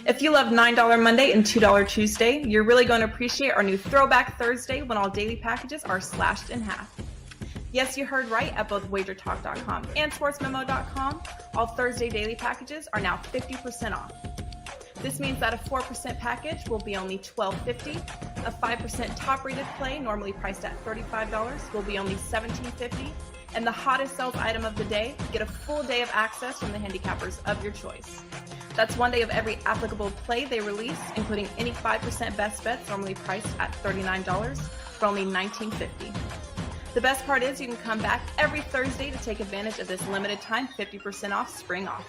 If you love $9 Monday and $2 Tuesday, you're really going to appreciate our new Throwback Thursday when all daily packages are slashed in half. Yes, you heard right. At both Wagertalk.com and SportsMemo.com, all Thursday daily packages are now 50% off. This means that a 4% package will be only $12.50. A 5% top-rated play, normally priced at $35, will be only $17.50. And the hottest sales item of the day, get a full day of access from the handicappers of your choice. That's one day of every applicable play they release, including any 5% best bets, normally priced at $39, for only $19.50. The best part is you can come back every Thursday to take advantage of this limited time 50% off spring off.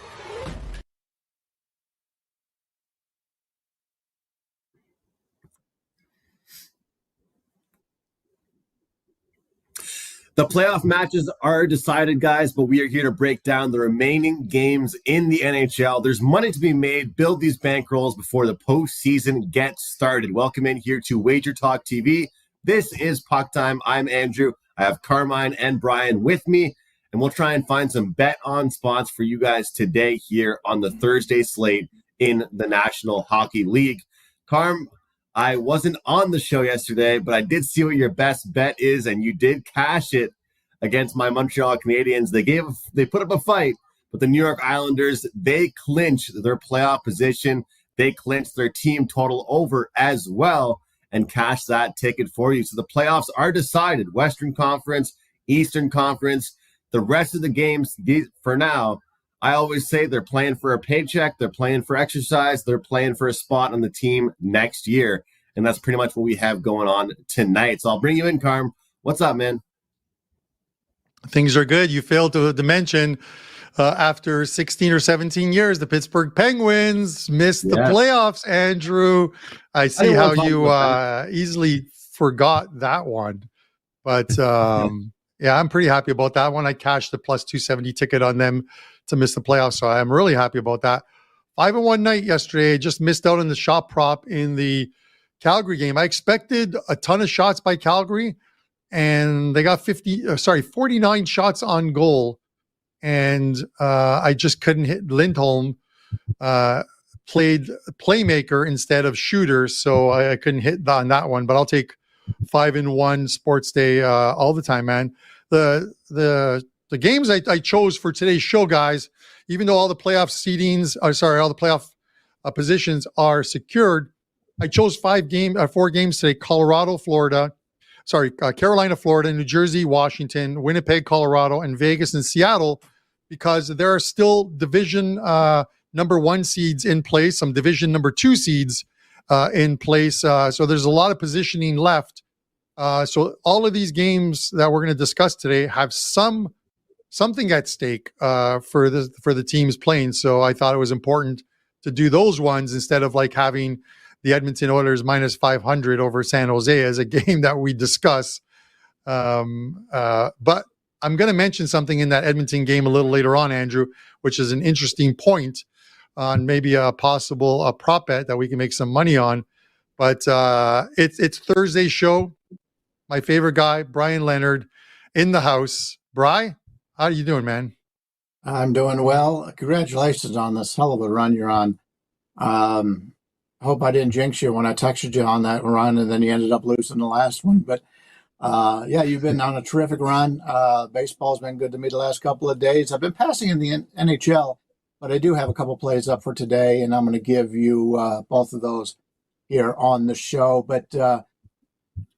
The playoff matches are decided, guys, but we are here to break down the remaining games in the NHL. There's money to be made. Build these bankrolls before the postseason gets started. Welcome in here to Wagertalk TV. This is Puck Time. I'm Andrew. I have Carmine and Bryan with me, and we'll try and find some bet-on spots for you guys today here on the Thursday slate in the National Hockey League. Carm, I wasn't on the show yesterday, but I did see what your best bet is, and you did cash it against my Montreal Canadiens. They put up a fight, but the New York Islanders, they clinched their playoff position. They clinched their team total over as well and cashed that ticket for you. So the playoffs are decided. Western Conference, Eastern Conference, the rest of the games for now, I always say they're playing for a paycheck, they're playing for exercise, they're playing for a spot on the team next year. And that's pretty much what we have going on tonight. So I'll bring you in, Carm. What's up, man? Things are good. You failed to mention after 16 or 17 years, the Pittsburgh Penguins missed the playoffs, Andrew. I see how you easily forgot that one. But yeah, I'm pretty happy about that one. I cashed the plus 270 ticket on them to miss the playoffs, so I'm really happy about that. 5-1 night yesterday. Just missed out on the shot prop in the Calgary game. I expected a ton of shots by Calgary, and they got 49 shots on goal, and I just couldn't hit. Lindholm played playmaker instead of shooter, so I couldn't hit on that one. But I'll take 5-1 sports day all the time, man. The games I chose for today's show, guys, even though all the playoff all the playoff positions are secured, I chose 4 games today: Carolina, Florida, New Jersey, Washington, Winnipeg, Colorado, and Vegas and Seattle, because there are still division number 1 seeds in place, some division number 2 seeds in place. So there's a lot of positioning left. So all of these games that we're going to discuss today have something at stake for the teams playing. So I thought it was important to do those ones instead of like having the Edmonton Oilers minus 500 over San Jose as a game that we discuss. But I'm going to mention something in that Edmonton game a little later on, Andrew, which is an interesting point on maybe a possible prop bet that we can make some money on. But it's Thursday's show. My favorite guy, Bryan Leonard, in the house. Bri, how are you doing, man? I'm doing well. Congratulations on this hell of a run you're on. I hope I didn't jinx you when I texted you on that run and then you ended up losing the last one. But yeah, you've been on a terrific run. Baseball's been good to me the last couple of days. I've been passing in the NHL, but I do have a couple plays up for today, and I'm going to give you both of those here on the show. But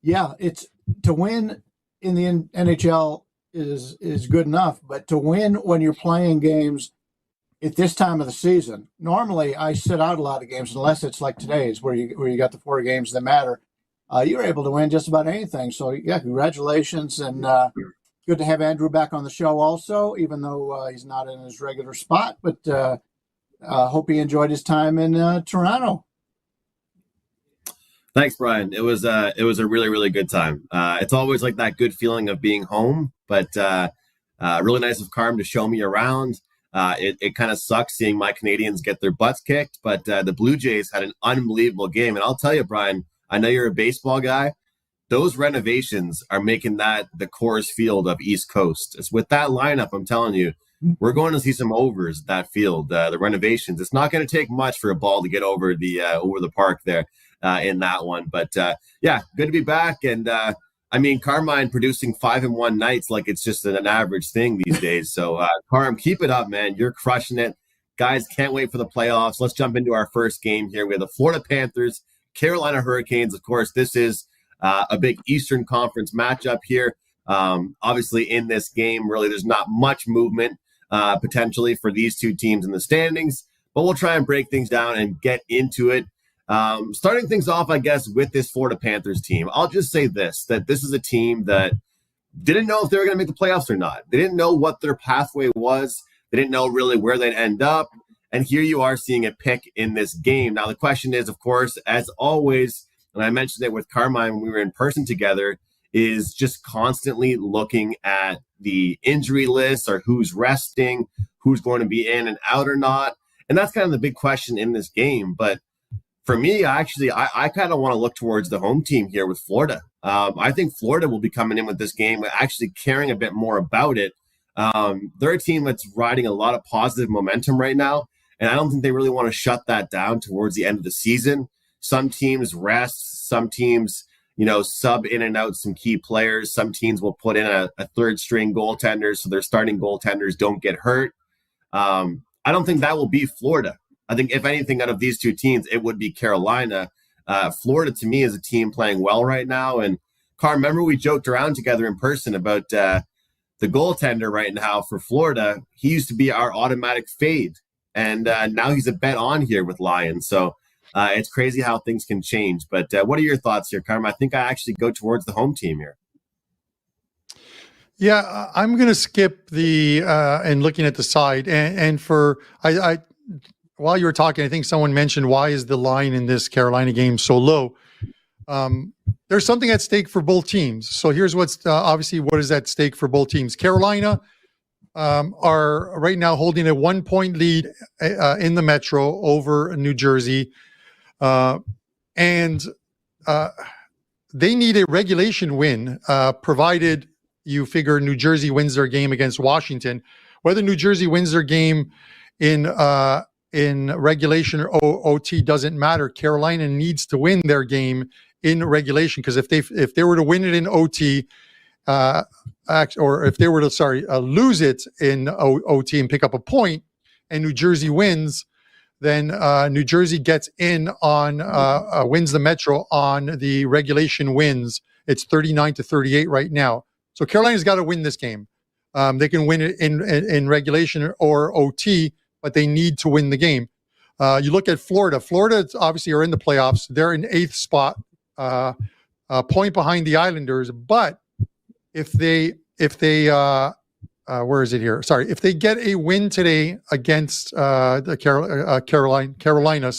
yeah, it's to win in the NHL is good enough, but to win when you're playing games at this time of the season, normally I sit out a lot of games unless it's like today's where you got the 4 games that matter. You're able to win just about anything. So yeah, congratulations, and good to have Andrew back on the show also, even though he's not in his regular spot. But hope he enjoyed his time in Toronto. Thanks, Bryan. It was a really, really good time. It's always like that good feeling of being home, but really nice of Carm to show me around. It kind of sucks seeing my Canadians get their butts kicked, but the Blue Jays had an unbelievable game. And I'll tell you, Bryan, I know you're a baseball guy. Those renovations are making that the Coors Field of East Coast. It's with that lineup, I'm telling you, we're going to see some overs at that field. The renovations, it's not going to take much for a ball to get over the park there in that one. But yeah, good to be back. And I mean, Carmine producing 5-1 nights like it's just an average thing these days. So Carm, keep it up, man. You're crushing it. Guys, can't wait for the playoffs. Let's jump into our first game here. We have the Florida Panthers, Carolina Hurricanes. Of course, this is a big Eastern Conference matchup here. Obviously, in this game, really, there's not much movement potentially for these two teams in the standings, but we'll try and break things down and get into it. Starting things off, I guess, with this Florida Panthers team, I'll just say that this is a team that didn't know if they were going to make the playoffs or not. They didn't know what their pathway was. They didn't know really where they'd end up. And here you are seeing a pick in this game. Now, the question is, of course, as always, and I mentioned it with Carmine when we were in person together, is just constantly looking at the injury list or who's resting, who's going to be in and out or not. And that's kind of the big question in this game. But for me, I kind of want to look towards the home team here with Florida. I think Florida will be coming in with this game actually caring a bit more about it. They're a team that's riding a lot of positive momentum right now, and I don't think they really want to shut that down towards the end of the season. Some teams rest, some teams, sub in and out some key players. Some teams will put in a third string goaltender so their starting goaltenders don't get hurt. I don't think that will be Florida. I think if anything out of these two teams, it would be Carolina. Florida, to me, is a team playing well right now. And Carl, remember we joked around together in person about the goaltender right now for Florida. He used to be our automatic fade, and now he's a bet on here with Lions. So it's crazy how things can change. But what are your thoughts here, Carmine? I think I actually go towards the home team here. Yeah, I'm going to skip the and looking at the side. And for I while you were talking, I think someone mentioned, why is the line in this Carolina game so low? There's something at stake for both teams. So here's what's obviously what is at stake for both teams. Carolina are right now holding a 1-point lead in the Metro over New Jersey. And they need a regulation win, provided you figure New Jersey wins their game against Washington. Whether New Jersey wins their game in regulation or OT doesn't matter. Carolina needs to win their game in regulation, because if they were to win it in OT, or if they were to lose it in OT and pick up a point, and New Jersey wins, then New Jersey gets in on wins the Metro on the regulation wins. It's 39-38 right now. So Carolina's got to win this game. They can win it in regulation or OT, but they need to win the game. You look at Florida. Florida obviously are in the playoffs. They're in 8th spot, a point behind the Islanders. But if they where is it here? Sorry, if they get a win today against the Carolina,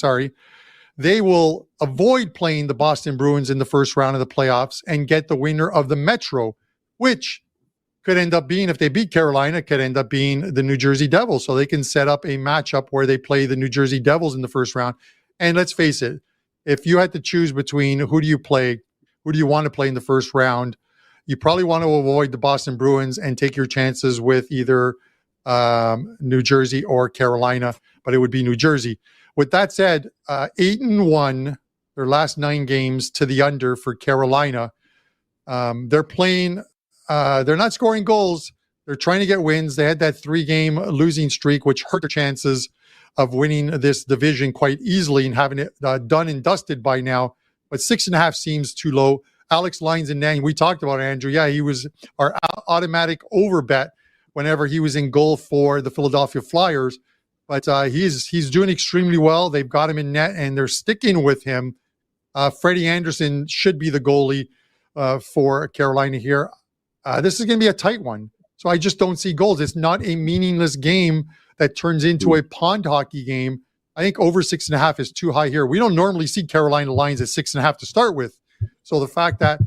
they will avoid playing the Boston Bruins in the first round of the playoffs and get the winner of the Metro, which could end up being, if they beat Carolina, could end up being the New Jersey Devils. So they can set up a matchup where they play the New Jersey Devils in the first round. And let's face it, if you had to choose between who do you want to play in the first round, you probably want to avoid the Boston Bruins and take your chances with either New Jersey or Carolina, but it would be New Jersey. With that said, 8-1, their last 9 games to the under for Carolina. They're playing, they're not scoring goals. They're trying to get wins. They had that 3-game losing streak, which hurt their chances of winning this division quite easily and having it done and dusted by now. But 6.5 seems too low. Alex Lyons and Nang, we talked about Andrew. Yeah, he was our automatic over bet whenever he was in goal for the Philadelphia Flyers. But he's doing extremely well. They've got him in net, and they're sticking with him. Freddie Anderson should be the goalie for Carolina here. This is going to be a tight one. So I just don't see goals. It's not a meaningless game that turns into a pond hockey game. I think over 6.5 is too high here. We don't normally see Carolina lines at 6.5 to start with. So the fact that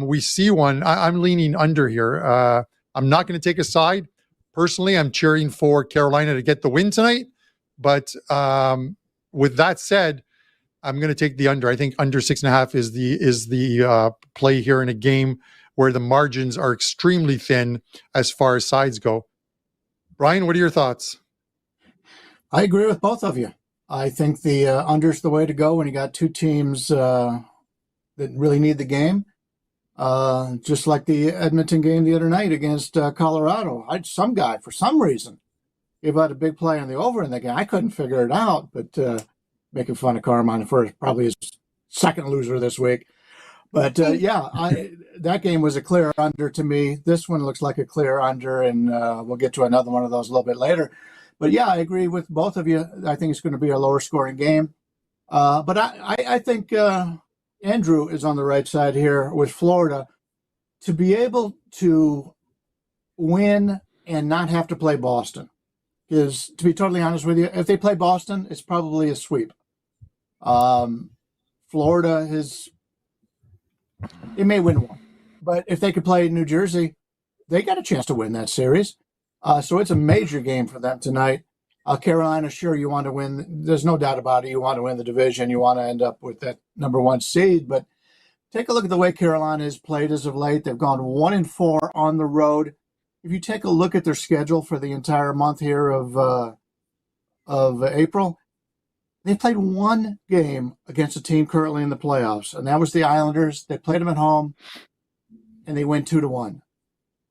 we see one, I'm leaning under here. I'm not going to take a side. Personally, I'm cheering for Carolina to get the win tonight. But with that said, I'm going to take the under. I think under 6.5 is the play here in a game where the margins are extremely thin as far as sides go. Bryan, what are your thoughts? I agree with both of you. I think the under's the way to go when you got two teams that really need the game. Just like the Edmonton game the other night against Colorado. Some guy, for some reason, gave out a big play on the over in the game. I couldn't figure it out, but making fun of Carmine for probably his second loser this week. But that game was a clear under to me. This one looks like a clear under, and we'll get to another one of those a little bit later. But yeah, I agree with both of you. I think it's going to be a lower scoring game. But I think Andrew is on the right side here with Florida to be able to win and not have to play Boston. Because to be totally honest with you, if they play Boston, it's probably a sweep. Florida it may win one, but if they could play New Jersey, they got a chance to win that series. So it's a major game for them tonight. Carolina, sure, you want to win. There's no doubt about it. You want to win the division. You want to end up with that number one seed. But take a look at the way Carolina has played as of late. They've gone 1-4 on the road. If you take a look at their schedule for the entire month here of April, they played one game against a team currently in the playoffs, and that was the Islanders. They played them at home, and they went 2-1.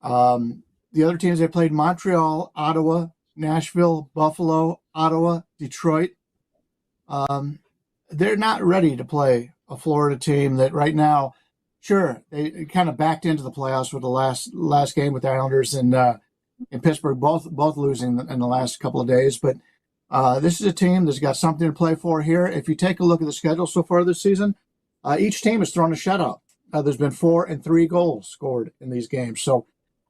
The other teams, they played Montreal, Ottawa, Nashville, Buffalo, Ottawa, Detroit. They're not ready to play a Florida team that right now, sure, they kind of backed into the playoffs with the last game with the Islanders and Pittsburgh, both losing in the last couple of days. But this is a team that's got something to play for here. If you take a look at the schedule so far this season, each team has thrown a shutout. There's been 4 and 3 goals scored in these games. So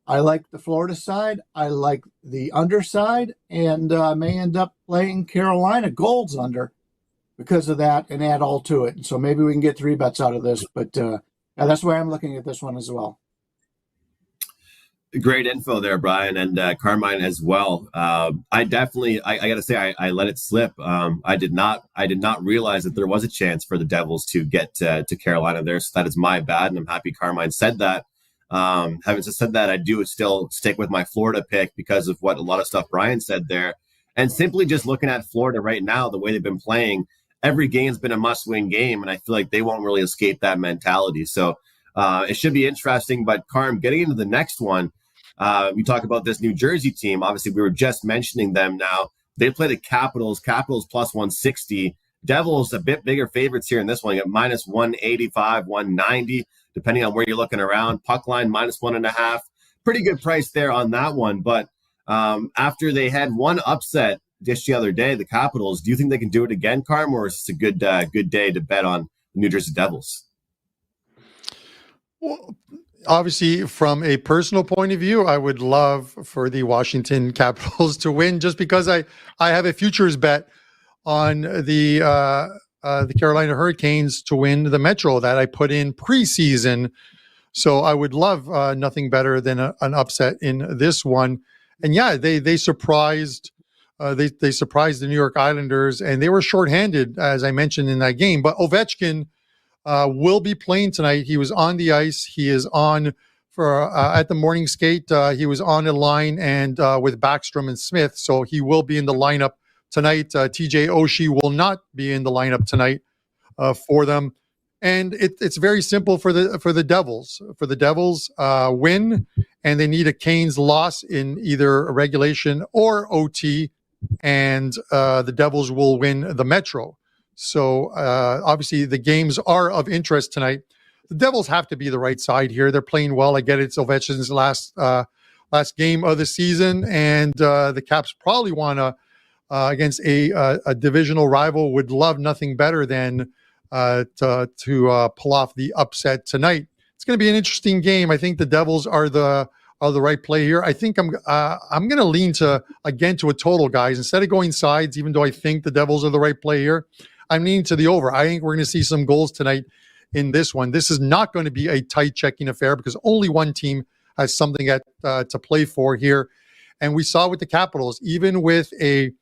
I like the Florida side. I like the underside, and may end up playing Carolina Gold's under because of that and add all to it. So maybe we can get 3 bets out of this. But that's the way I'm looking at this one as well. Great info there, Bryan, and Carmine as well. I got to say, I let it slip. I did not realize that there was a chance for the Devils to get to Carolina there. So that is my bad, and I'm happy Carmine said that. Having said that, I do still stick with my Florida pick because of what a lot of stuff Bryan said there. And simply just looking at Florida right now, the way they've been playing, every game's been a must-win game, and I feel like they won't really escape that mentality. So it should be interesting. But Carm, getting into the next one, we talk about this New Jersey team. Obviously, we were just mentioning them now. They play the Capitals plus 160. Devils a bit bigger favorites here in this one. You got minus 185, 190. Depending on where you're looking around. Puck line minus 1.5. Pretty good price there on that one. But after they had one upset just the other day, the Capitals, do you think they can do it again, Carm, or is this a good day to bet on the New Jersey Devils? Well, obviously, from a personal point of view, I would love for the Washington Capitals to win just because I have a futures bet on the Carolina Hurricanes to win the Metro that I put in preseason. So I would love nothing better than an upset in this one. And yeah, they surprised they surprised the New York Islanders, and they were shorthanded, as I mentioned in that game. But Ovechkin will be playing tonight. He was on the ice. He is on for at the morning skate. He was on the line and with Backstrom and Smith, so he will be in the lineup tonight. TJ Oshie will not be in the lineup tonight for them, and it's very simple for the Devils. For the Devils, win, and they need a Canes loss in either regulation or OT, and the Devils will win the Metro. So obviously the games are of interest tonight. The Devils have to be the right side here. They're playing well. I get it. It's Ovechkin's last game of the season, and the Caps probably want to. Against a divisional rival, would love nothing better than to pull off the upset tonight. It's going to be an interesting game. I think the Devils are the right play here. I think I'm going to lean to a total, guys. Instead of going sides, even though I think the Devils are the right play here, I'm leaning to the over. I think we're going to see some goals tonight in this one. This is not going to be a tight checking affair because only one team has something to play for here. And we saw with the Capitals, even with a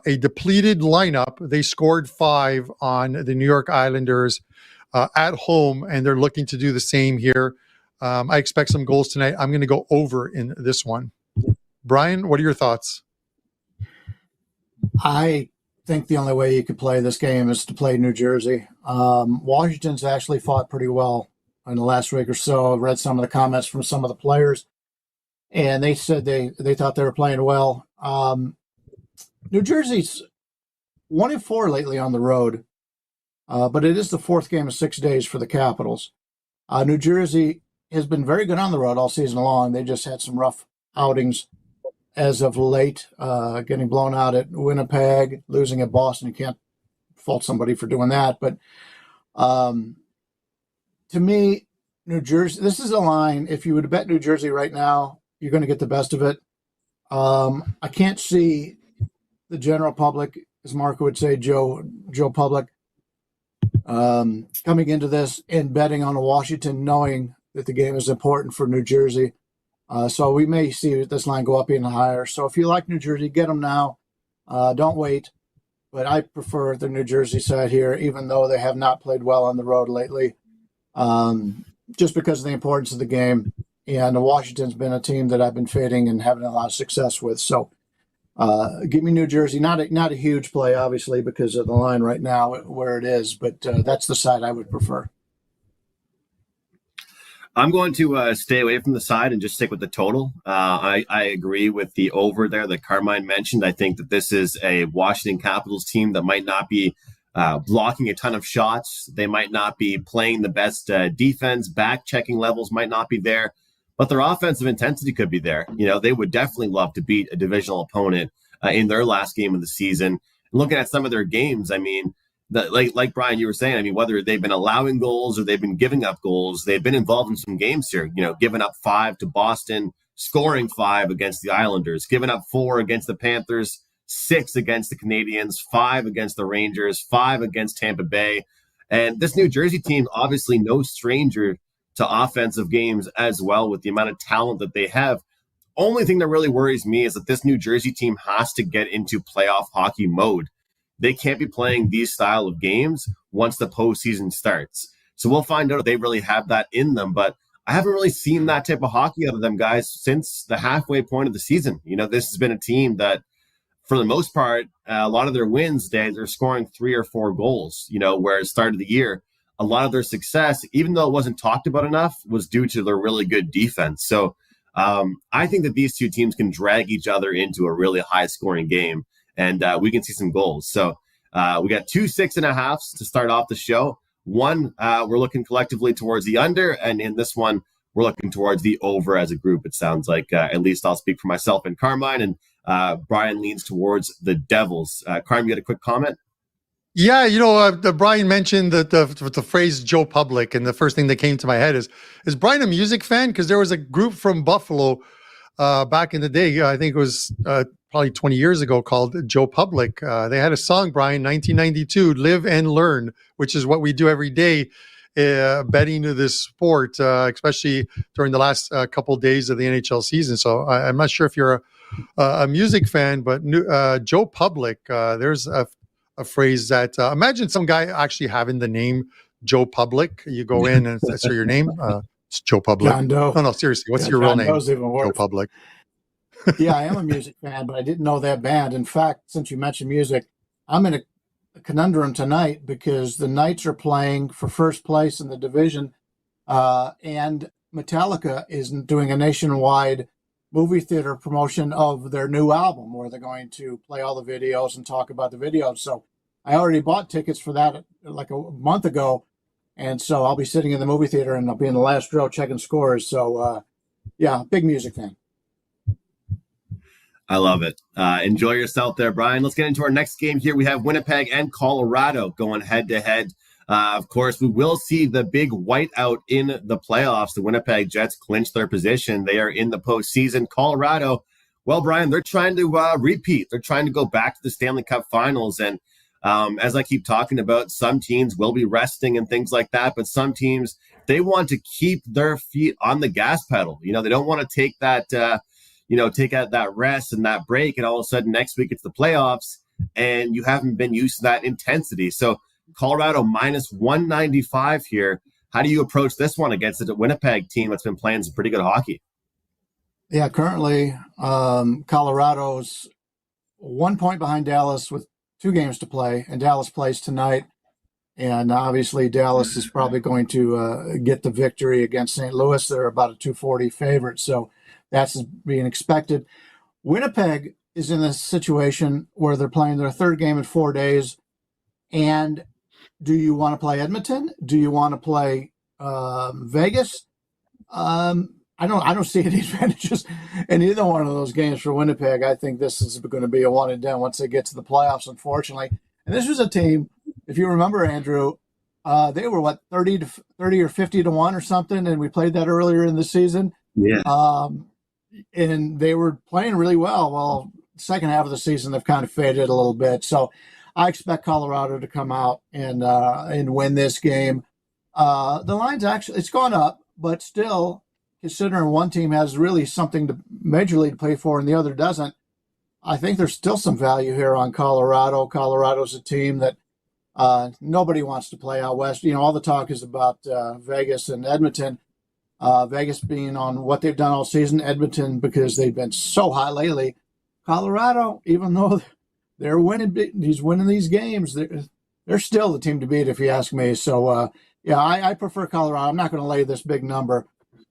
depleted lineup, they scored 5 on the New York Islanders at home, and they're looking to do the same here. I expect some goals tonight. I'm going to go over in this one. Bryan, what are your thoughts? I think the only way you could play this game is to play New Jersey. Washington's actually fought pretty well in the last week or so. I've read some of the comments from some of the players, and they said they thought they were playing well. New Jersey's 1-4 lately on the road, but it is the fourth game of 6 days for the Capitals. New Jersey has been very good on the road all season long. They just had some rough outings as of late, getting blown out at Winnipeg, losing at Boston. You can't fault somebody for doing that. But to me, New Jersey, this is a line. If you would bet New Jersey right now, you're going to get the best of it. I can't see the general public, as Marco would say, Joe Public, coming into this and betting on Washington, knowing that the game is important for New Jersey. So we may see this line go up even higher. So if you like New Jersey, get them now. Don't wait. But I prefer the New Jersey side here, even though they have not played well on the road lately, just because of the importance of the game. And Washington's been a team that I've been fading and having a lot of success with. So give me New Jersey. Not a huge play, obviously, because of the line right now where it is. But that's the side I would prefer. I'm going to stay away from the side and just stick with the total. I agree with the over there that Carmine mentioned. I think that this is a Washington Capitals team that might not be blocking a ton of shots. They might not be playing the best defense. Back checking levels might not be there, but their offensive intensity could be there. You know, they would definitely love to beat a divisional opponent in their last game of the season. And looking at some of their games, I mean, like Bryan, you were saying, I mean, whether they've been allowing goals or they've been giving up goals, they've been involved in some games here, you know, giving up 5 to Boston, scoring 5 against the Islanders, giving up 4 against the Panthers, 6 against the Canadiens, 5 against the Rangers, 5 against Tampa Bay. And this New Jersey team, obviously no stranger to offensive games as well, with the amount of talent that they have. Only thing that really worries me is that this New Jersey team has to get into playoff hockey mode. They can't be playing these style of games once the postseason starts. So we'll find out if they really have that in them. But I haven't really seen that type of hockey out of them guys since the halfway point of the season. You know, this has been a team that, for the most part, a lot of their wins, they're scoring 3 or 4 goals, you know, where it started the year. A lot of their success, even though it wasn't talked about enough, was due to their really good defense. So I think that these two teams can drag each other into a really high-scoring game, and we can see some goals. So we got 2 6.5s to start off the show. One, we're looking collectively towards the under, and in this one, we're looking towards the over as a group. It sounds like, at least I'll speak for myself and Carmine, and Bryan leans towards the Devils. Carmine, you had a quick comment? Yeah, you know, Bryan mentioned the phrase Joe Public, and the first thing that came to my head is Bryan a music fan? Because there was a group from Buffalo back in the day, I think it was probably 20 years ago, called Joe Public. They had a song, Bryan, 1992, Live and Learn, which is what we do every day, betting to this sport, especially during the last couple days of the NHL season. So I'm not sure if you're a music fan, but Joe Public, there's a phrase that imagine some guy actually having the name Joe Public. You go in and that's your name. It's Joe Public. John Doe. No, seriously. What's your real name? Joe Public. Yeah, I am a music fan, but I didn't know that band. In fact, since you mentioned music, I'm in a conundrum tonight because the Knights are playing for first place in the division, and Metallica is doing a nationwide movie theater promotion of their new album where they're going to play all the videos and talk about the videos. So I already bought tickets for that like a month ago. And so I'll be sitting in the movie theater and I'll be in the last row checking scores. So, yeah, big music fan. I love it. Enjoy yourself there, Bryan. Let's get into our next game here. We have Winnipeg and Colorado going head-to-head. Of course, we will see the big whiteout in the playoffs. The Winnipeg Jets clinch their position. They are in the postseason. Colorado, well, Bryan, they're trying to repeat. They're trying to go back to the Stanley Cup Finals. And as I keep talking about, some teams will be resting and things like that. But some teams, they want to keep their feet on the gas pedal. You know, they don't want to take that, take out that rest and that break. And all of a sudden next week it's the playoffs and you haven't been used to that intensity. So Colorado minus 195 here. How do you approach this one against a Winnipeg team that's been playing some pretty good hockey? Yeah, currently Colorado's 1 point behind Dallas with 2 games to play, and Dallas plays tonight. And obviously, Dallas is probably going to get the victory against St. Louis. They're about a 240 favorite, so that's being expected. Winnipeg is in this situation where they're playing their 3rd game in 4 days. And do you want to play Edmonton? Do you want to play Vegas? I don't see any advantages in either one of those games for Winnipeg. I think this is going to be a one and done once they get to the playoffs, unfortunately. And this was a team, if you remember, Andrew, they were 30 or 50 to 1 or something, and we played that earlier in the season. Yeah. And they were playing really well. Well, second half of the season they've kind of faded a little bit. So I expect Colorado to come out and win this game. The line's actually, it's gone up, but still, considering one team has really something to majorly to play for and the other doesn't, I think there's still some value here on Colorado. Colorado's a team that nobody wants to play out west. All the talk is about Vegas and Edmonton. Vegas being on what they've done all season, Edmonton because they've been so hot lately. Colorado, even though they're winning these games, they're still the team to beat, if you ask me. So, I prefer Colorado. I'm not going to lay this big number,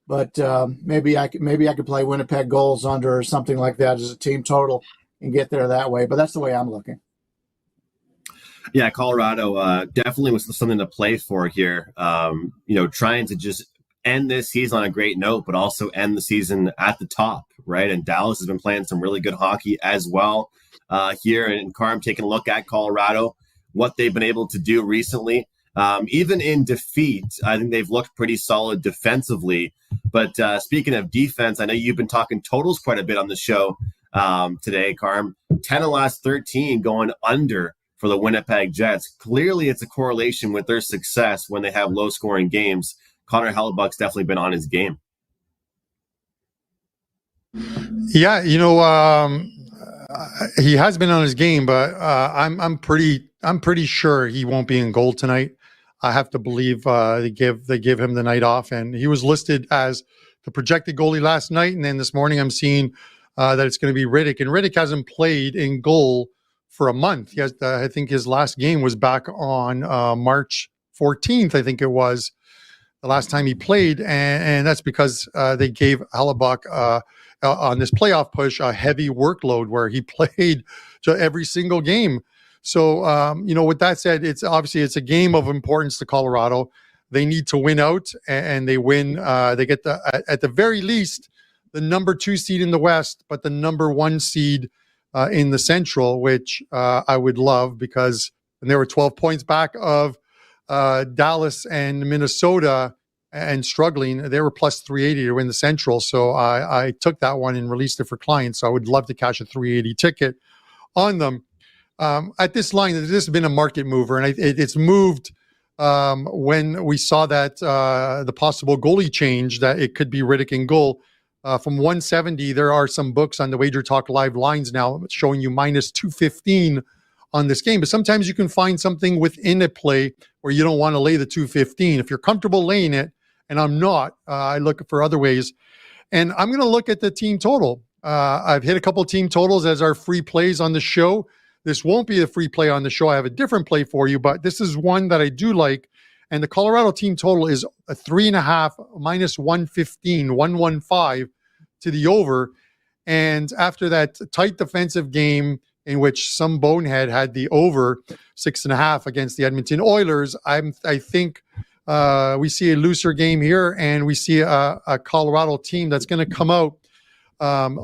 but maybe I could play Winnipeg goals under or something like that as a team total and get there that way. But that's the way I'm looking. Yeah, Colorado definitely was something to play for here. Trying to just end this season on a great note, but also end the season at the top, right? And Dallas has been playing some really good hockey as well here. And Carm taking a look at Colorado, what they've been able to do recently. Even in defeat, I think they've looked pretty solid defensively. But speaking of defense, I know you've been talking totals quite a bit on the show today, Carm. 10 of last 13 going under for the Winnipeg Jets. Clearly, it's a correlation with their success when they have low-scoring games. Connor Hellebuck's definitely been on his game. Yeah, he has been on his game, but I'm pretty sure he won't be in goal tonight. I have to believe they give him the night off, and he was listed as the projected goalie last night, and then this morning I'm seeing that it's going to be Riddick, and Riddick hasn't played in goal for a month. He has, I think his last game was back on March 14th, I think it was the last time he played, and that's because they gave Hellebuck on this playoff push a heavy workload where he played every single game. So, with that said, it's a game of importance to Colorado. They need to win out, and they win. They get at the very least the number 2 seed in the West, but the number 1 seed in the Central, which I would love because they were 12 points back of Dallas and Minnesota and struggling. They were plus 380 to win the Central. So I took that one and released it for clients. So I would love to cash a 380 ticket on them. At this line, this has been a market mover, and it's moved when we saw that the possible goalie change, that it could be Riddick in goal. From 170, there are some books on the Wagertalk live lines now showing you minus 215 on this game. But sometimes you can find something within a play where you don't want to lay the 215. If you're comfortable laying it, and I'm not, I look for other ways. And I'm going to look at the team total. I've hit a couple team totals as our free plays on the show. This won't be a free play on the show. I have a different play for you, but this is one that I do like. And the Colorado team total is a 3.5 minus 115, 115 to the over. And after that tight defensive game in which some bonehead had the over 6.5 against the Edmonton Oilers, I think we see a looser game here, and we see a Colorado team that's going to come out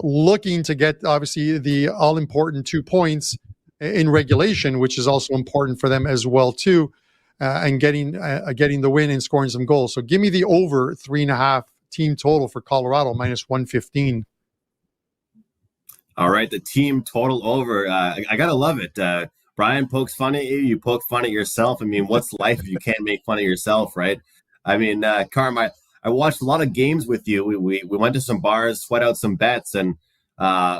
looking to get, obviously, the all-important 2 points in regulation, which is also important for them as well, too, and getting the win and scoring some goals. So give me the over 3.5 team total for Colorado, minus 115. All right, the team total over. I got to love it. Bryan pokes fun at you. You poke fun at yourself. I mean, what's life if you can't make fun of yourself, right? I mean, Carmine, I watched a lot of games with you. We went to some bars, sweat out some bets, and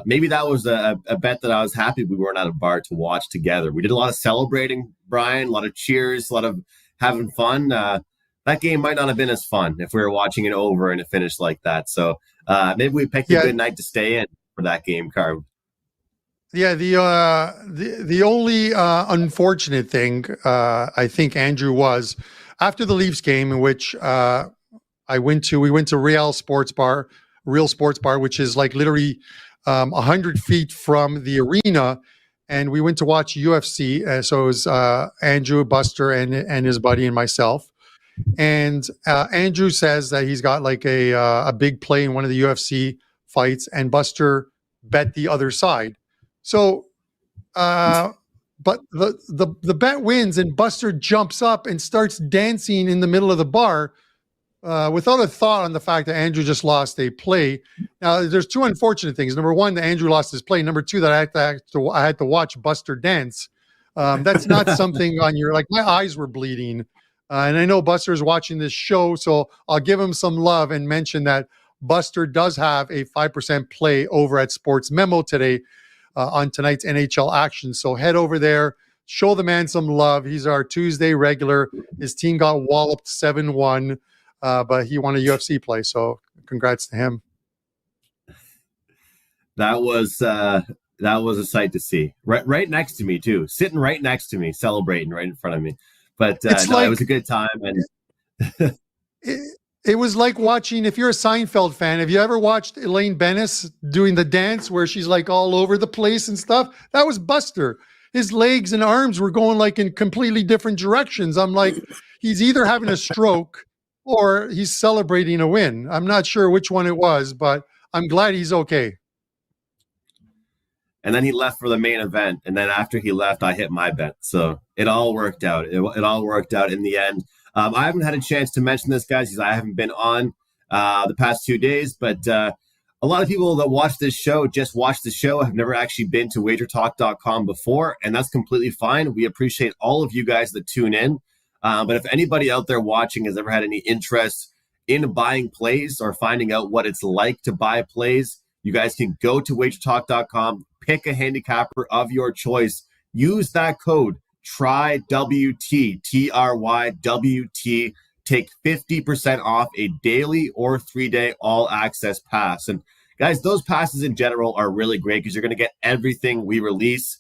maybe that was a bet that I was happy we weren't at a bar to watch together. We did a lot of celebrating, Bryan, a lot of cheers, a lot of having fun. That game might not have been as fun if we were watching it over and it finished like that. So Maybe we picked a good night to stay in for that game, Carb. Yeah, the only unfortunate thing I think, Andrew, was after the Leafs game, in which we went to Real Sports Bar, which is like literally 100 feet from the arena, and we went to watch UFC. So it was Andrew, Buster, and his buddy and myself. And Andrew says that he's got like a big play in one of the UFC fights, and Buster bet the other side. So, but the bet wins, and Buster jumps up and starts dancing in the middle of the bar without a thought on the fact that Andrew just lost a play. Now, there's two unfortunate things. Number one, that Andrew lost his play. Number two, that I had to watch Buster dance. That's not something on your, like, my eyes were bleeding. And I know Buster's watching this show, so I'll give him some love and mention that Buster does have a 5% play over at Sports Memo today on tonight's NHL action. So head over there, show the man some love. He's our Tuesday regular. His team got walloped 7-1, but he won a UFC play. So congrats to him. That was a sight to see. Right next to me too, sitting right next to me, celebrating right in front of me. But it was a good time. And it was like watching, if you're a Seinfeld fan, have you ever watched Elaine Bennis doing the dance where she's like all over the place and stuff? That was Buster. His legs and arms were going like in completely different directions. I'm like, he's either having a stroke or he's celebrating a win. I'm not sure which one it was, but I'm glad he's okay. And then he left for the main event. And then after he left, I hit my bet. So it all worked out. It all worked out in the end. I haven't had a chance to mention this, guys, because I haven't been on the past 2 days. But a lot of people that watch this show just watch the show, have never actually been to Wagertalk.com before. And that's completely fine. We appreciate all of you guys that tune in. But if anybody out there watching has ever had any interest in buying plays or finding out what it's like to buy plays, you guys can go to Wagertalk.com, pick a handicapper of your choice, use that code TRYWT, TRYWT, take 50% off a daily or 3-day all access pass. And guys, those passes in general are really great because you're going to get everything we release.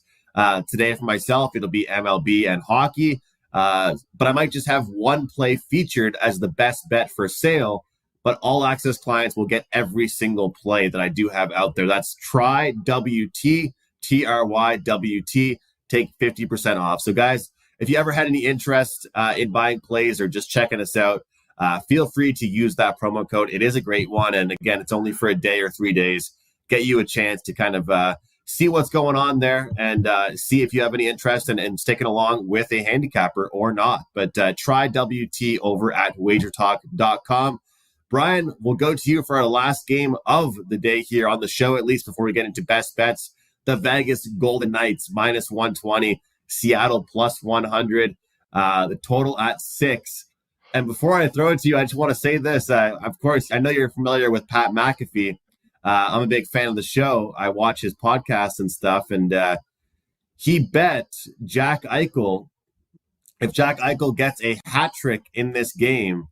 Today for myself, it'll be MLB and hockey, but I might just have one play featured as the best bet for sale. But all access clients will get every single play that I do have out there. That's TRYWT, TRYWT, take 50% off. So guys, if you ever had any interest in buying plays or just checking us out, feel free to use that promo code. It is a great one. And again, it's only for a day or 3 days. Get you a chance to kind of see what's going on there and see if you have any interest in sticking along with a handicapper or not. But TRYWT over at Wagertalk.com. Bryan, we'll go to you for our last game of the day here on the show, at least before we get into best bets. The Vegas Golden Knights minus 120, Seattle plus 100, the total at 6. And before I throw it to you, I just want to say this. Of course, I know you're familiar with Pat McAfee. I'm a big fan of the show. I watch his podcasts and stuff. And he bet Jack Eichel, if Jack Eichel gets a hat trick in this game,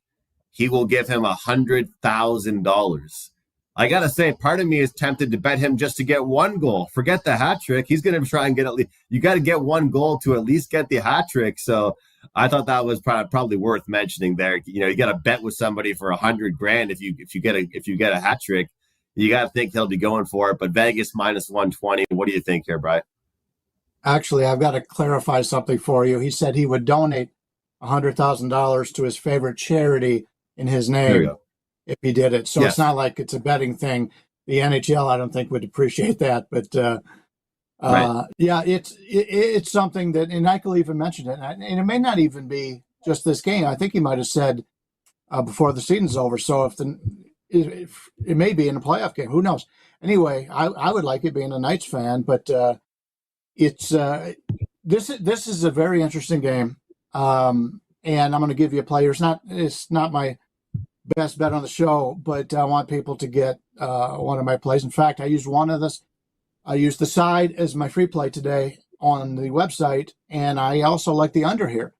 he will give him $100,000. I got to say, part of me is tempted to bet him just to get one goal. Forget the hat trick. He's going to try and get at least, you got to get one goal to at least get the hat trick. So I thought that was probably worth mentioning there. You know, you got to bet with somebody for $100,000 if you get a hat trick. You got to think he'll be going for it. But Vegas minus 120. What do you think here, Bryan? Actually, I've got to clarify something for you. He said he would donate $100,000 to his favorite charity in his name if he did it. So It's not like it's a betting thing. The NHL, I don't think, would appreciate that. But right. Yeah, it's something that, and Eichel even mentioned it, and it may not even be just this game. I think he might have said before the season's over. So if it may be in a playoff game, who knows? Anyway, I would like it being a Knights fan, but it's this is a very interesting game. And I'm going to give you a player. It's not my best bet on the show, but I want people to get one of my plays. In fact, I used one of this. I used the side as my free play today on the website, and I also like the under here.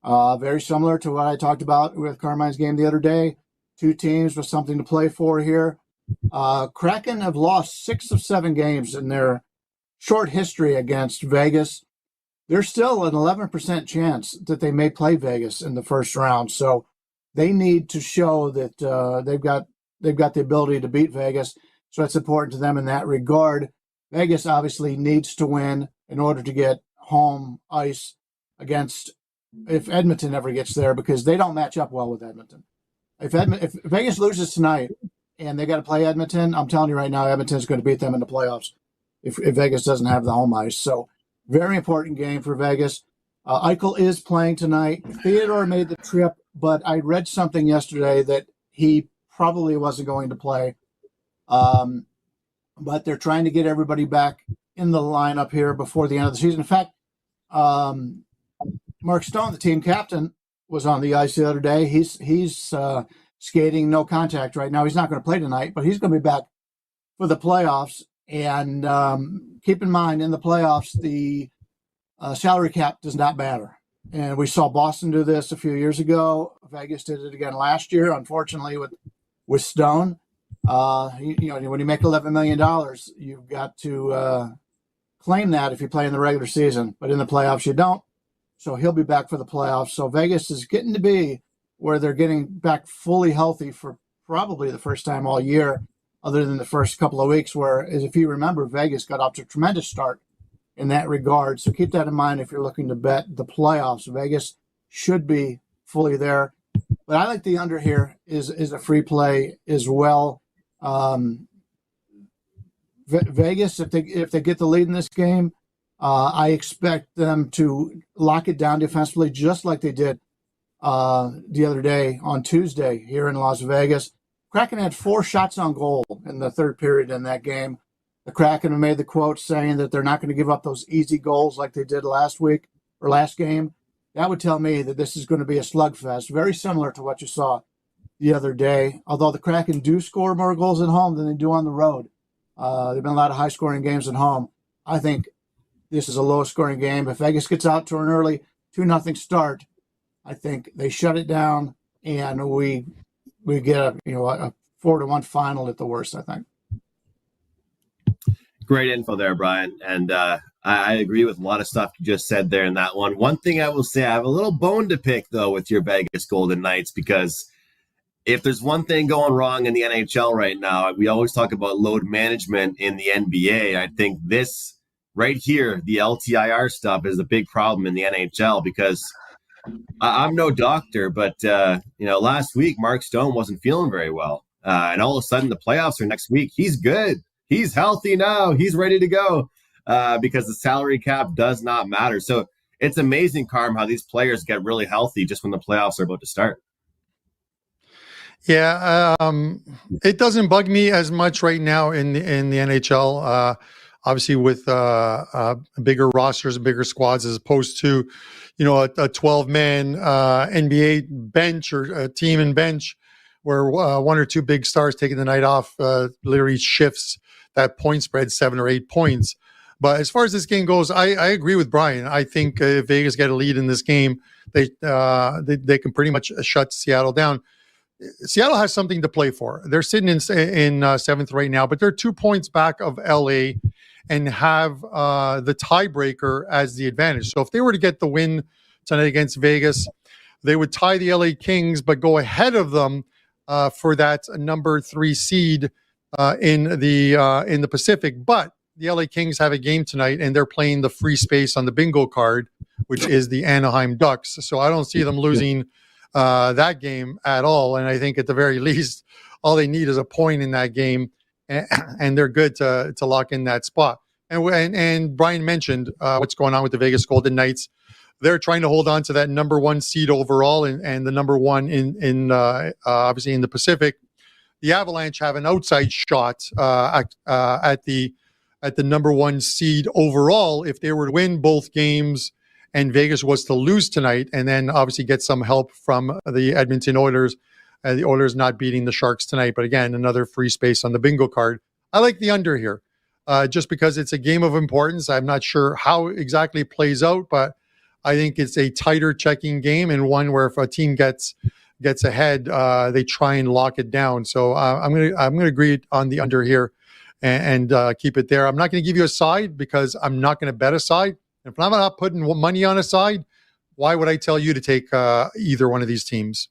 Very similar to what I talked about with Carmine's game the other day. Two teams with something to play for here. Kraken have lost 6 of 7 games in their short history against Vegas. There's still an 11% chance that they may play Vegas in the first round. So they need to show that they've got the ability to beat Vegas. So it's important to them in that regard. Vegas obviously needs to win in order to get home ice against if Edmonton ever gets there, because they don't match up well with Edmonton. If Vegas loses tonight and they got to play Edmonton, I'm telling you right now, Edmonton's going to beat them in the playoffs if Vegas doesn't have the home ice. So very important game for Vegas. Eichel is playing tonight. Theodore made the trip, but I read something yesterday that he probably wasn't going to play. But they're trying to get everybody back in the lineup here before the end of the season. In fact, Mark Stone, the team captain, was on the ice the other day. He's skating no contact right now. He's not going to play tonight, but he's going to be back for the playoffs. And keep in mind, in the playoffs, the salary cap does not matter. And we saw Boston do this a few years ago. Vegas did it again last year, unfortunately, with Stone. When you make $11 million, you've got to claim that if you play in the regular season. But in the playoffs, you don't. So he'll be back for the playoffs. So Vegas is getting to be where they're getting back fully healthy for probably the first time all year, other than the first couple of weeks, where, as if you remember, Vegas got off to a tremendous start in that regard. So keep that in mind if you're looking to bet the playoffs. Vegas should be fully there. But I like the under here is a free play as well. Vegas, if they get the lead in this game, I expect them to lock it down defensively, just like they did the other day on Tuesday here in Las Vegas. Kraken had 4 shots on goal in the third period in that game. The Kraken have made the quote saying that they're not going to give up those easy goals like they did last week or last game. That would tell me that this is going to be a slugfest, very similar to what you saw the other day. Although the Kraken do score more goals at home than they do on the road. There have been a lot of high-scoring games at home. I think this is a low-scoring game. If Vegas gets out to an early 2-0 start, I think they shut it down and we get a 4-1 final at the worst, I think. Great info there, Bryan. And I agree with a lot of stuff you just said there in that one. One thing I will say, I have a little bone to pick, though, with your Vegas Golden Knights, because if there's one thing going wrong in the NHL right now, we always talk about load management in the NBA. I think this right here, the LTIR stuff, is a big problem in the NHL, because I'm no doctor, but last week Mark Stone wasn't feeling very well, and all of a sudden the playoffs are next week. He's good. He's healthy now. He's ready to go because the salary cap does not matter. So it's amazing, Carm, how these players get really healthy just when the playoffs are about to start. Yeah, it doesn't bug me as much right now in the NHL. Obviously, with bigger rosters and bigger squads, as opposed to a 12-man NBA bench or a team and bench, where one or two big stars taking the night off literally shifts that point spread 7 or 8 points. But as far as this game goes, I agree with Bryan. I think if Vegas get a lead in this game, they can pretty much shut Seattle down. Seattle has something to play for. They're sitting in 7th right now, but they're 2 points back of LA and have the tiebreaker as the advantage. So if they were to get the win tonight against Vegas, they would tie the LA Kings, but go ahead of them for that number 3 seed in the Pacific. But the LA Kings have a game tonight, and they're playing the free space on the bingo card, which is the Anaheim Ducks. So I don't see them losing that game at all. And I think at the very least, all they need is a point in that game, and they're good to lock in that spot. And Bryan mentioned what's going on with the Vegas Golden Knights. They're trying to hold on to that number 1 seed overall and the number 1 in obviously in the Pacific. The Avalanche have an outside shot at the number 1 seed overall if they were to win both games and Vegas was to lose tonight, and then obviously get some help from the Edmonton Oilers. The Oilers not beating the Sharks tonight, but again, another free space on the bingo card. I like the under here, just because it's a game of importance. I'm not sure how exactly it plays out, but I think it's a tighter checking game, and one where if a team gets gets ahead, they try and lock it down. So I'm gonna agree on the under here and keep it there. I'm not going to give you a side because I'm not going to bet a side. If I'm not putting money on a side, why would I tell you to take either one of these teams?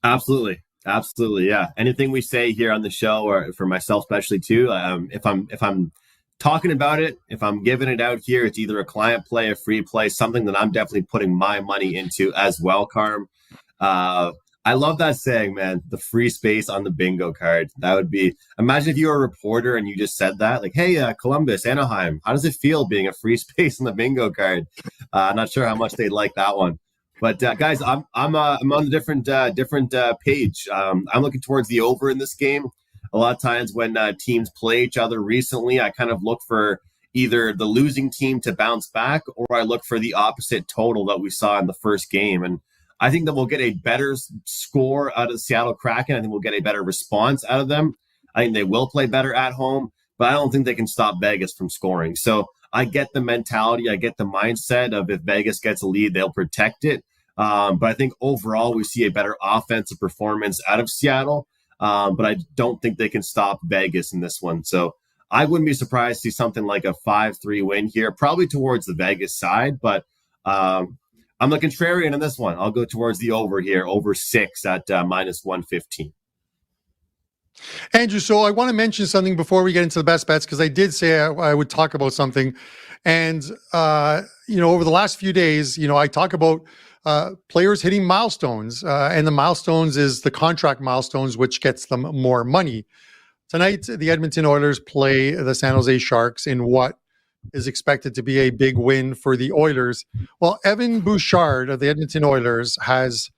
Absolutely. Yeah. Anything we say here on the show, or for myself especially too, if I'm talking about it, if I'm giving it out here, it's either a client play, a free play, something that I'm definitely putting my money into as well, Carm. I love that saying, man, the free space on the bingo card. That would be, imagine if you were a reporter and you just said that, like, hey, Columbus, Anaheim, how does it feel being a free space on the bingo card? I'm not sure how much they'd like that one. But guys, I'm on a different page. I'm looking towards the over in this game. A lot of times when teams play each other recently, I kind of look for either the losing team to bounce back, or I look for the opposite total that we saw in the first game. And I think that we'll get a better score out of the Seattle Kraken. I think we'll get a better response out of them. I think they will play better at home, but I don't think they can stop Vegas from scoring. So I get the mentality, I get the mindset of if Vegas gets a lead, they'll protect it. But I think overall we see a better offensive performance out of Seattle. But I don't think they can stop Vegas in this one. So I wouldn't be surprised to see something like a 5-3 win here, probably towards the Vegas side. But I'm the contrarian in this one. I'll go towards the over here, over 6 at minus 115. Andrew, so I want to mention something before we get into the best bets, because I did say I would talk about something. And, over the last few days, I talk about players hitting milestones, and the milestones is the contract milestones, which gets them more money. Tonight, the Edmonton Oilers play the San Jose Sharks in what is expected to be a big win for the Oilers. Well, Evan Bouchard of the Edmonton Oilers has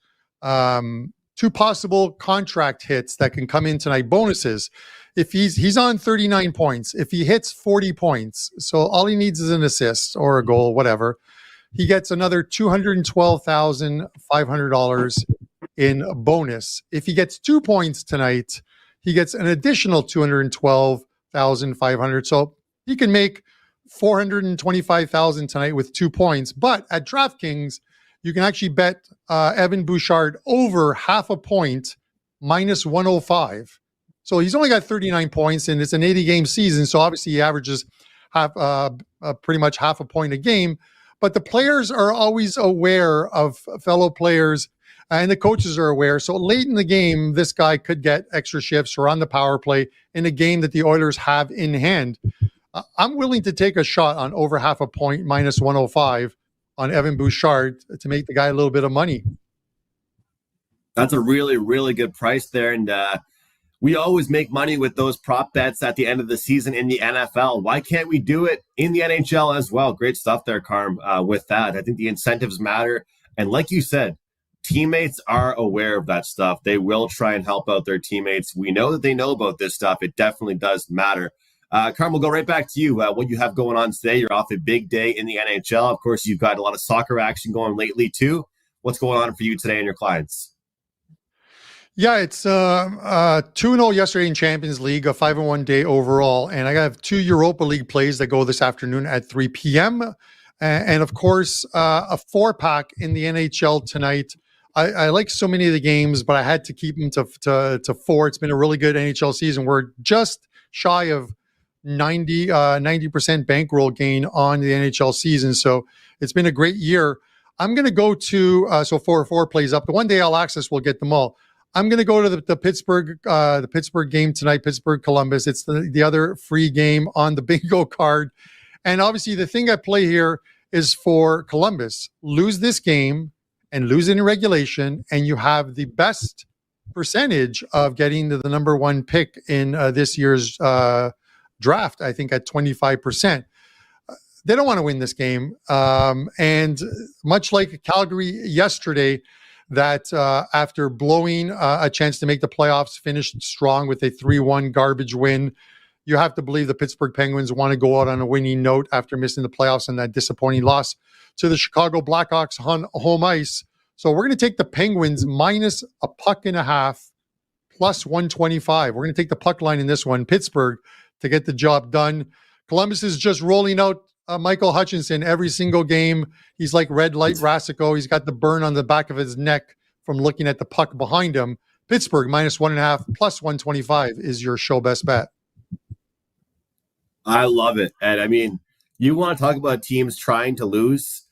2 possible contract hits that can come in tonight, bonuses. If he's on 39 points, if he hits 40 points, so all he needs is an assist or a goal, whatever, he gets another $212,500 in bonus. If he gets 2 points tonight, he gets an additional $212,500. So he can make $425,000 tonight with 2 points. But at DraftKings, you can actually bet Evan Bouchard over half a point, minus 105. So he's only got 39 points, and it's an 80-game season. So obviously he averages pretty much half a point a game. But the players are always aware of fellow players, and the coaches are aware. So late in the game, this guy could get extra shifts or on the power play in a game that the Oilers have in hand. I'm willing to take a shot on over half a point, minus 105 on Evan Bouchard to make the guy a little bit of money. That's a really, really good price there. And we always make money with those prop bets at the end of the season in the NFL. Why can't we do it in the NHL as well? Great stuff there, Carm, with that. I think the incentives matter. And like you said, teammates are aware of that stuff. They will try and help out their teammates. We know that they know about this stuff. It definitely does matter. Carm, we'll go right back to you. What you have going on today? You're off a big day in the NHL. Of course, you've got a lot of soccer action going lately too. What's going on for you today and your clients? Yeah, it's 2-0 yesterday in Champions League, a 5-1 day overall. And I have 2 Europa League plays that go this afternoon at 3 p.m. And of course, a 4-pack in the NHL tonight. I like so many of the games, but I had to keep them to 4. It's been a really good NHL season. We're just shy of 90% bankroll gain on the NHL season. So it's been a great year. I'm going to go to, so 4 plays up. The one day I'll access will get them all. I'm going to go to the Pittsburgh game tonight, Pittsburgh Columbus. It's the other free game on the bingo card. And obviously the thing I play here is for Columbus. Lose this game and lose it in regulation, and you have the best percentage of getting to the number 1 pick in this year's draft, I think at 25%. They don't want to win this game. And much like Calgary yesterday, that after blowing a chance to make the playoffs, finished strong with a 3-1 garbage win. You have to believe the Pittsburgh Penguins want to go out on a winning note after missing the playoffs and that disappointing loss to the Chicago Blackhawks on home ice. So we're going to take the Penguins minus a puck and a half, plus 125. We're going to take the puck line in this one, Pittsburgh, to get the job done. Columbus is just rolling out Michael Hutchinson every single game. He's like red light Rasico. He's got the burn on the back of his neck from looking at the puck behind him. Pittsburgh -1.5 plus 125 is your show best bet. I love it. And I mean, you want to talk about teams trying to lose.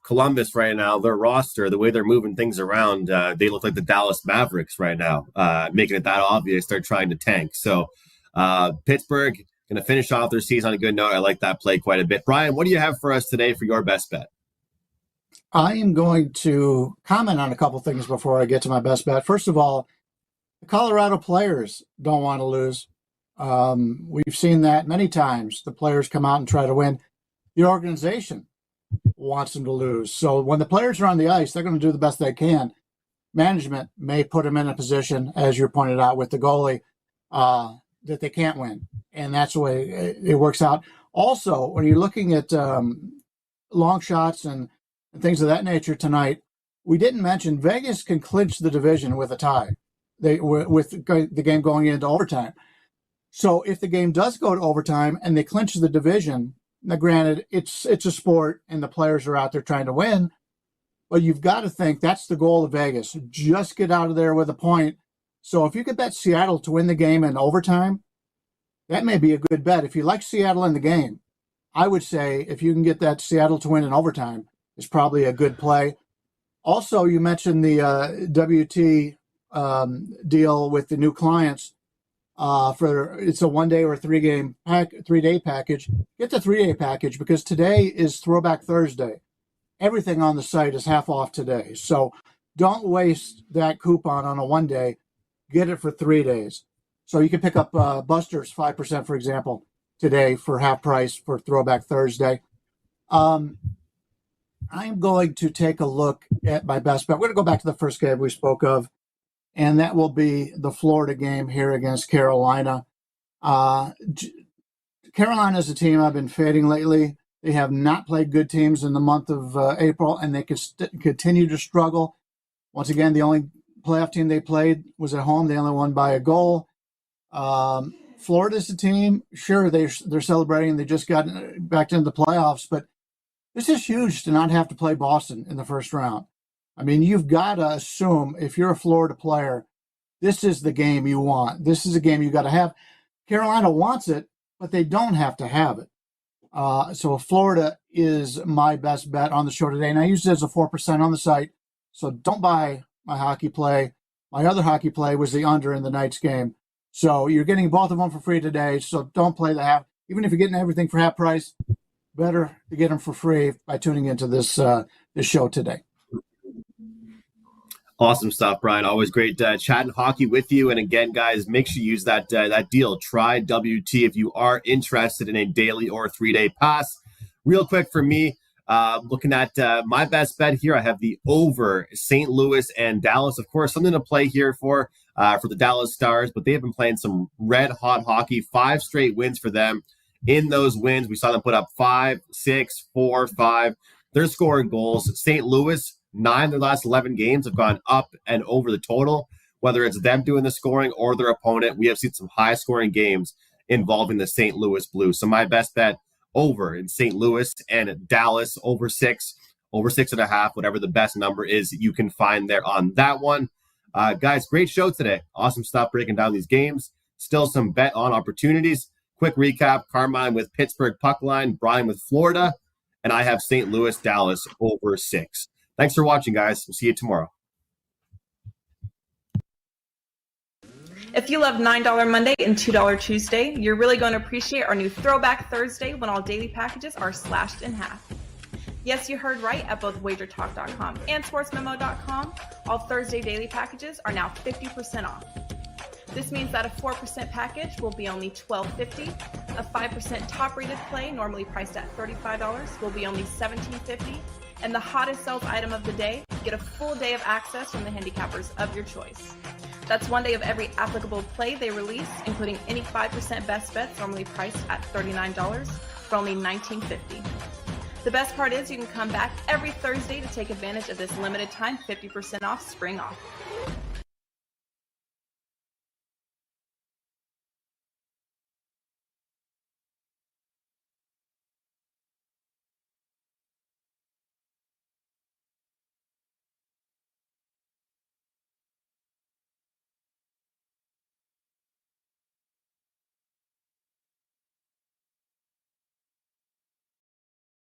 Columbus right now, their roster, the way they're moving things around, they look like the Dallas Mavericks right now, making it that obvious they're trying to tank. So Pittsburgh going to finish off their season on a good note. I like that play quite a bit. Bryan, what do you have for us today for your best bet? I am going to comment on a couple things before I get to my best bet. First of all, the Colorado players don't want to lose. We've seen that many times. The players come out and try to win. The organization wants them to lose. So when the players are on the ice, they're going to do the best they can. Management may put them in a position, as you pointed out with the goalie, that they can't win. And that's the way it works out. Also, when you're looking at long shots and things of that nature tonight, we didn't mention Vegas can clinch the division with a tie, with the game going into overtime. So if the game does go to overtime and they clinch the division, now granted, it's a sport and the players are out there trying to win, but you've got to think that's the goal of Vegas. Just get out of there with a point. So if you could bet Seattle to win the game in overtime, that may be a good bet. If you like Seattle in the game, I would say if you can get that Seattle to win in overtime, it's probably a good play. Also, you mentioned the WT deal with the new clients. It's a 1 day or a 3-day package. Get the 3-day package because today is Throwback Thursday. Everything on the site is half off today. So don't waste that coupon on a 1 day. Get it for 3 days. So you can pick up Buster's 5%, for example, today for half price for Throwback Thursday. I'm going to take a look at my best bet. We're going to go back to the first game we spoke of, and that will be the Florida game here against Carolina. Carolina is a team I've been fading lately. They have not played good teams in the month of April, and they could continue to struggle. Once again, the only playoff team they played was at home. They only won by a goal. Florida's a team, sure, they're celebrating. They just got back into the playoffs, but this is huge to not have to play Boston in the first round. I mean, you've got to assume if you're a Florida player, this is the game you want. This is a game you got to have. Carolina wants it, but they don't have to have it. So Florida is my best bet on the show today. And I used it as a 4% on the site. So don't buy my hockey play. My other hockey play was the under in the Knights game. So you're getting both of them for free today. So don't play the half. Even if you're getting everything for half price, better to get them for free by tuning into this show today. Awesome stuff, Bryan. Always great chatting hockey with you. And again, guys, make sure you use that deal. Try WT if you are interested in a daily or 3-day pass. Real quick for me, looking at my best bet here, I have the over St. Louis and Dallas. Of course, something to play here for the Dallas Stars, but they have been playing some red-hot hockey. 5 straight wins for them. In those wins, we saw them put up 5, 6, 4, 5. They're scoring goals. St. Louis, 9 of their last 11 games have gone up and over the total, whether it's them doing the scoring or their opponent. We have seen some high-scoring games involving the St. Louis Blues. So my best bet over in St. Louis and Dallas, over 6.5, whatever the best number is you can find there on that one. Guys, great show today. Awesome stuff breaking down these games. Still some bet on opportunities. Quick recap, Carmine with Pittsburgh puck line, Bryan with Florida, and I have St. Louis, Dallas over 6. Thanks for watching, guys. We'll see you tomorrow. If you love $9 Monday and $2 Tuesday, you're really going to appreciate our new Throwback Thursday when all daily packages are slashed in half. Yes, you heard right. At both Wagertalk.com and SportsMemo.com, all Thursday daily packages are now 50% off. This means that a 4% package will be only $12.50. A 5% top-rated play, normally priced at $35, will be only $17.50. And the hottest sales item of the day, get a full day of access from the handicappers of your choice. That's 1 day of every applicable play they release, including any 5% best bets, normally priced at $39, for only $19.50. The best part is you can come back every Thursday to take advantage of this limited time 50% off spring offer.